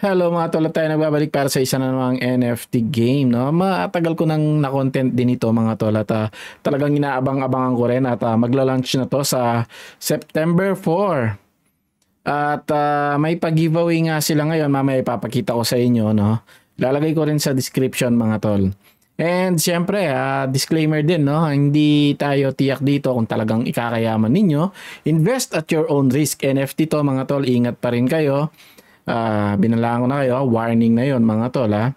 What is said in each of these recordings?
Hello mga tol, at tayo nagbabalik para sa isa na namang NFT game, no? Matagal ko nang na-content din ito mga tol at talagang inaabang-abangan ko rin at magla-launch na to sa September 4. At may pag-giveaway nga sila ngayon, mamaya ipapakita ko sa inyo, no? Lalagay ko rin sa description mga tol. And siyempre, disclaimer din, no? Hindi tayo tiyak dito kung talagang ikakayaman ninyo. Invest at your own risk. NFT to mga tol, ingat pa rin kayo. Binalaan ko na kayo, warning na yon mga tol ha.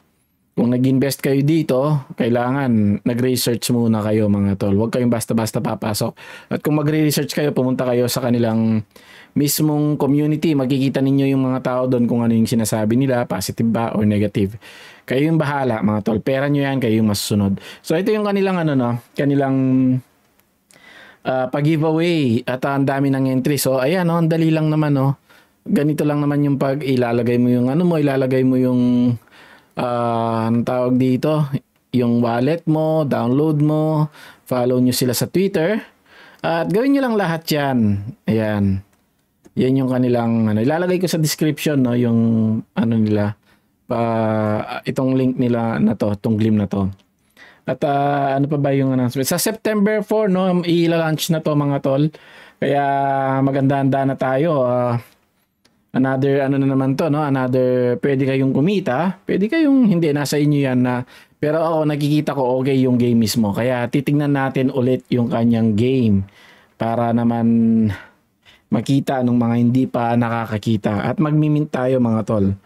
Kung nag-invest kayo dito, kailangan nag-research muna kayo mga tol. Huwag kayong basta-basta papasok. At kung magre-research kayo, pumunta kayo sa kanilang mismong community. Makikita ninyo yung mga tao doon kung ano yung sinasabi nila, positive ba or negative. Kayo yung bahala mga tol. Pera nyo yan, kayo yung masusunod. So ito yung kanilang kanilang pag-giveaway at ang dami ng entry. So ayan, ang dali lang naman ganito lang naman yung pag ilalagay mo yung ilalagay mo yung anong tawag dito, yung wallet mo, download mo, follow nyo sila sa Twitter at gawin nyo lang lahat yan. Ayan. Yan yung kanilang ilalagay ko sa description yung nila itong link nila na to, itong Glim na to. At ano pa ba yung announcement? Sa September 4 i-launch na to mga tol. Kaya maganda-handa na tayo. Another na naman to, another pwede kayong kumita, pwede kayong hindi, nasa inyo yan pero ako nakikita ko okay yung game mismo, kaya titingnan natin ulit yung kanyang game para naman makita nung mga hindi pa nakakakita at magmimint tayo mga tol.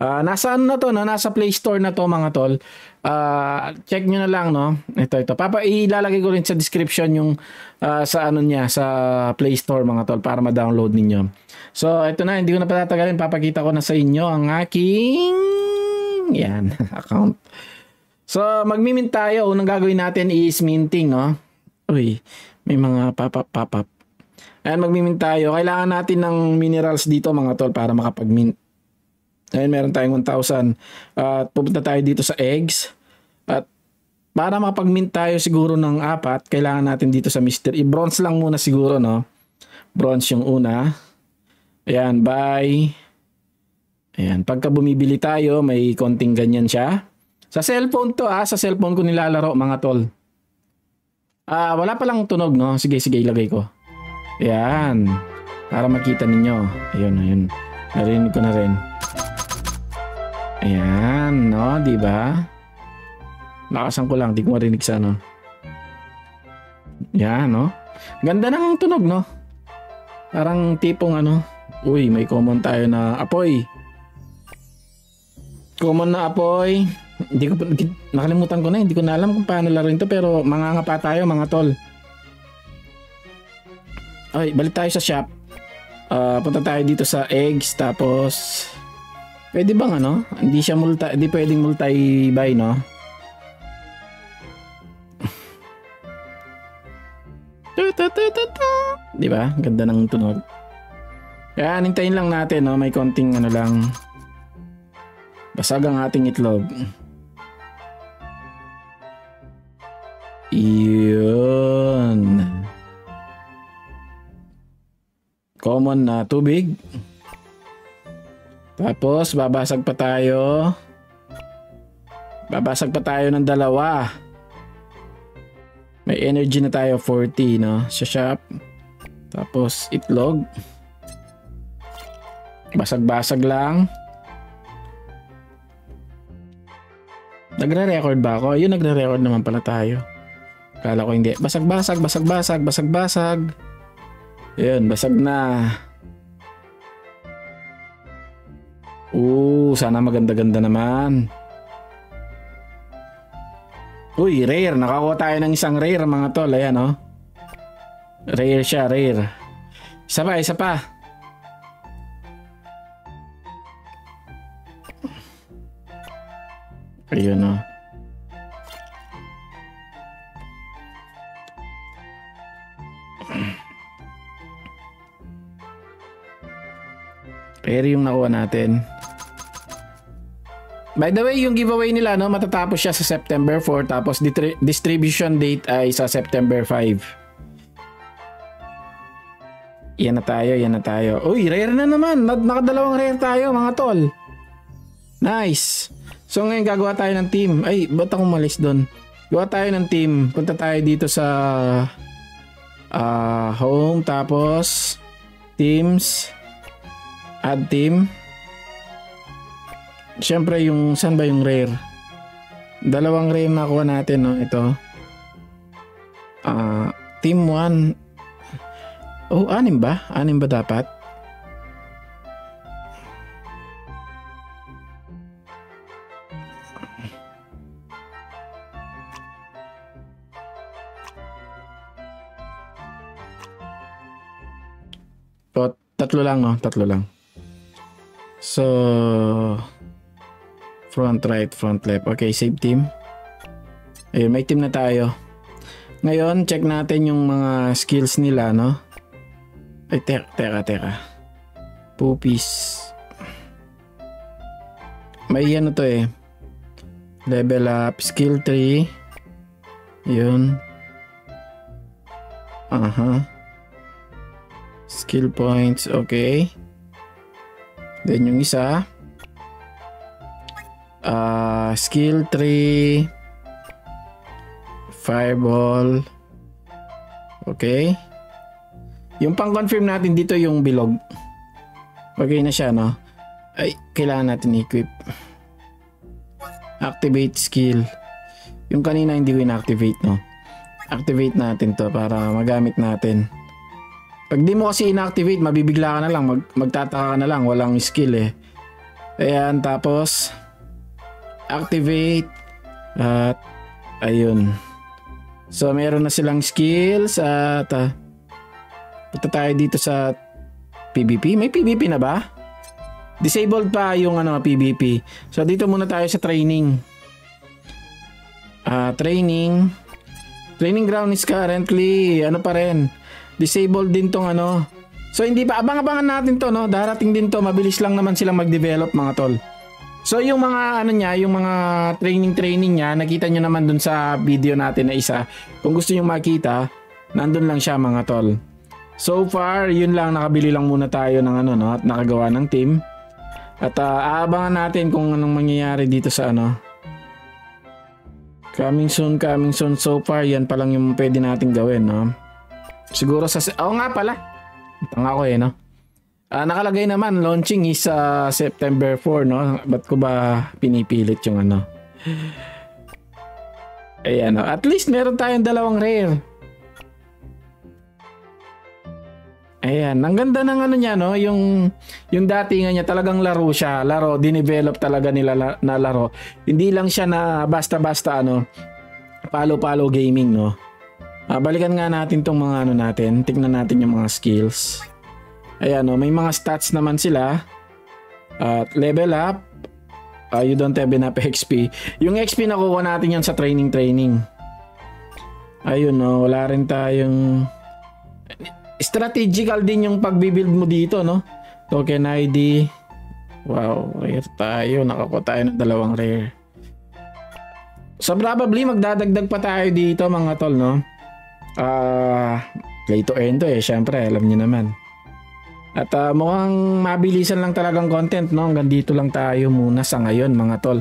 Nasa nasa Play Store na to mga tol. Check nyo na lang ito ilalagay ko rin sa description yung sa sa Play Store mga tol para ma-download ninyo. So ito na, hindi ko na patatagalin, papakita ko na sa inyo ang aking account. So magmimint tayo. Unang gagawin natin is minting Uy, may mga pop-up. Ayan, magmimint tayo. Kailangan natin ng minerals dito mga tol para makapag-mint. Ayun, meron tayong 1,000. At pupunta tayo dito sa eggs. At para makapag-mint tayo siguro ng 4, kailangan natin dito sa mystery. Bronze lang muna siguro, Bronze yung una. Ayan, buy. Ayan, pagka bumibili tayo, may konting ganyan siya. Sa cellphone to, sa cellphone ko nilalaro, mga tol. Wala palang tunog, Sige, ilagay ko. Ayan, para makita ninyo. Ayun. Narinig ko na rin. Ayan, di ba? Lakasan ko lang, di ko marinig sa Yan, Ganda ng tunog, Parang tipong uy, may common tayo na apoy. Common na apoy. Nakalimutan ko na, hindi ko na alam kung paano laruin to, pero mangangapa tayo, mga tol. Ay, balik tayo sa shop. Punta tayo dito sa eggs, tapos pwede bang hindi pwedeng multi-buy, Di ba? Ganda ng tunog. Kaya hintayin lang natin, may konting lang. Basag ang ating itlog. Iyon. Common na tubig. Tapos babasag pa tayo. Babasag pa tayo ng 2. May energy na tayo 40 sa shop. Tapos itlog. Basag-basag lang. Nagre-record ba ako? Ayun, nagre-record naman pala tayo. Kala ko hindi. Basag-basag. Ayun, basag na. Sana maganda-ganda naman. Uy, rare. Nakakuha tayo ng isang rare, mga tol. Ayan, Rare siya, rare. Isa pa. Ayun, Rare yung nakuha natin. By the way, yung giveaway nila, matatapos siya sa September 4, tapos distribution date ay sa September 5. Yan na tayo. Uy, rare na naman. Nakadalawang rare tayo, mga tol. Nice. So ngayon gagawa tayo ng team. Ay, ba't ako umalis doon? Gawa tayo ng team. Punta tayo dito sa home, tapos teams, add team. Siyempre yung saan ba yung rare? Dalawang rare na kuha natin, no? Ito. Team 1. Oh, 6 ba? 6 ba dapat? O, 3 lang, no? 3 lang. So, front right, front left. Okay, save team. Ayun, may team na tayo. Ngayon, check natin yung mga skills nila, no? Ay, teka. Poopies. May ano to eh. Level up, skill 3. Yun. Skill points, okay. Then yung isa. Skill 3. Fireball. Okay. Yung pang-confirm natin dito yung bilog. Okay na siya, no? Ay, kailangan natin i-equip. Activate skill. Yung kanina hindi ko in-activate, no? Activate natin to para magamit natin. Pag di mo kasi inactivate, mabibigla ka na lang, magtataka ka na lang, walang skill eh. Ayan, tapos activate at ayun. So meron na silang skills at punta tayo dito sa PvP. May PvP na ba? Disabled pa yung PvP. So dito muna tayo sa training. Training ground is currently pa rin. Disabled din tong So hindi pa, abang-abangan natin to, no? Darating din to, mabilis lang naman silang mag-develop, mga tol. So yung mga yung mga training niya, nakita nyo naman dun sa video natin na isa. Kung gusto nyo makita, nandun lang siya, mga tol. So far, yun lang, nakabili lang muna tayo ng at nakagawa ng team. At aabangan natin kung anong mangyayari dito sa Coming soon. So far, yan pa lang yung pwede natin gawin, no? Siguro nga pala. Tanga ko no? Nakalagay naman, launching is September 4, no? Ba't ko ba pinipilit yung Ayan, no? At least meron tayong 2 rare. Ayan, ang ganda ng niya, no? Yung datingan niya, talagang laro siya. Dinevelop talaga nila na laro. Hindi lang siya na basta-basta, palo-palo gaming, no? Balikan nga natin tong mga natin. Tignan natin yung mga skills. Ayan, may mga stats naman sila. At level up. You don't have enough XP. Yung XP nakuha natin yan sa training. Ayun, wala rin tayong... Strategical din yung pagbibuild mo dito, no? Token ID. Wow, rare tayo. Nakakuha tayo ng 2 rare. So probably magdadagdag pa tayo dito, mga tol, no? Play to earn to syempre, alam niyo naman. At mukhang mabilisan lang talagang content, no? Hanggang dito lang tayo muna sa ngayon, mga tol.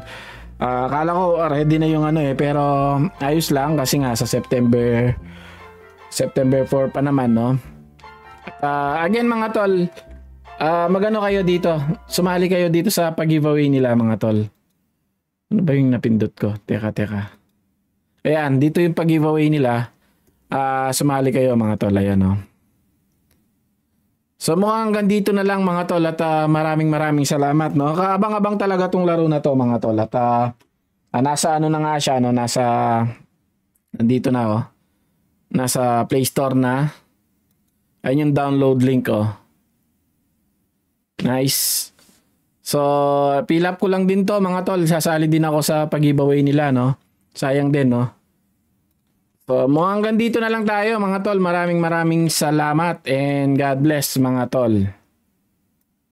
Akala ko ready na yung pero ayos lang kasi nga sa September 4 pa naman, no? Again, mga tol, magano kayo dito? Sumali kayo dito sa pag-giveaway nila, mga tol. Ano ba yung napindot ko? Teka. Ayan, dito yung pag-giveaway nila. Sumali kayo, mga tol. Ayan, no? So mukhang hanggang dito na lang, mga tol, at maraming salamat, no? Kaabang-abang talaga tong laro na to, mga tol. At nasa na nga siya, no? Nandito na, nasa Play Store na. Ayun yung download link, Nice. So fill up ko lang din to, mga tol. Sasali din ako sa pag-giveaway nila, no? Sayang din, no? So mukhang hanggang dito na lang tayo, mga tol. Maraming salamat and God bless, mga tol.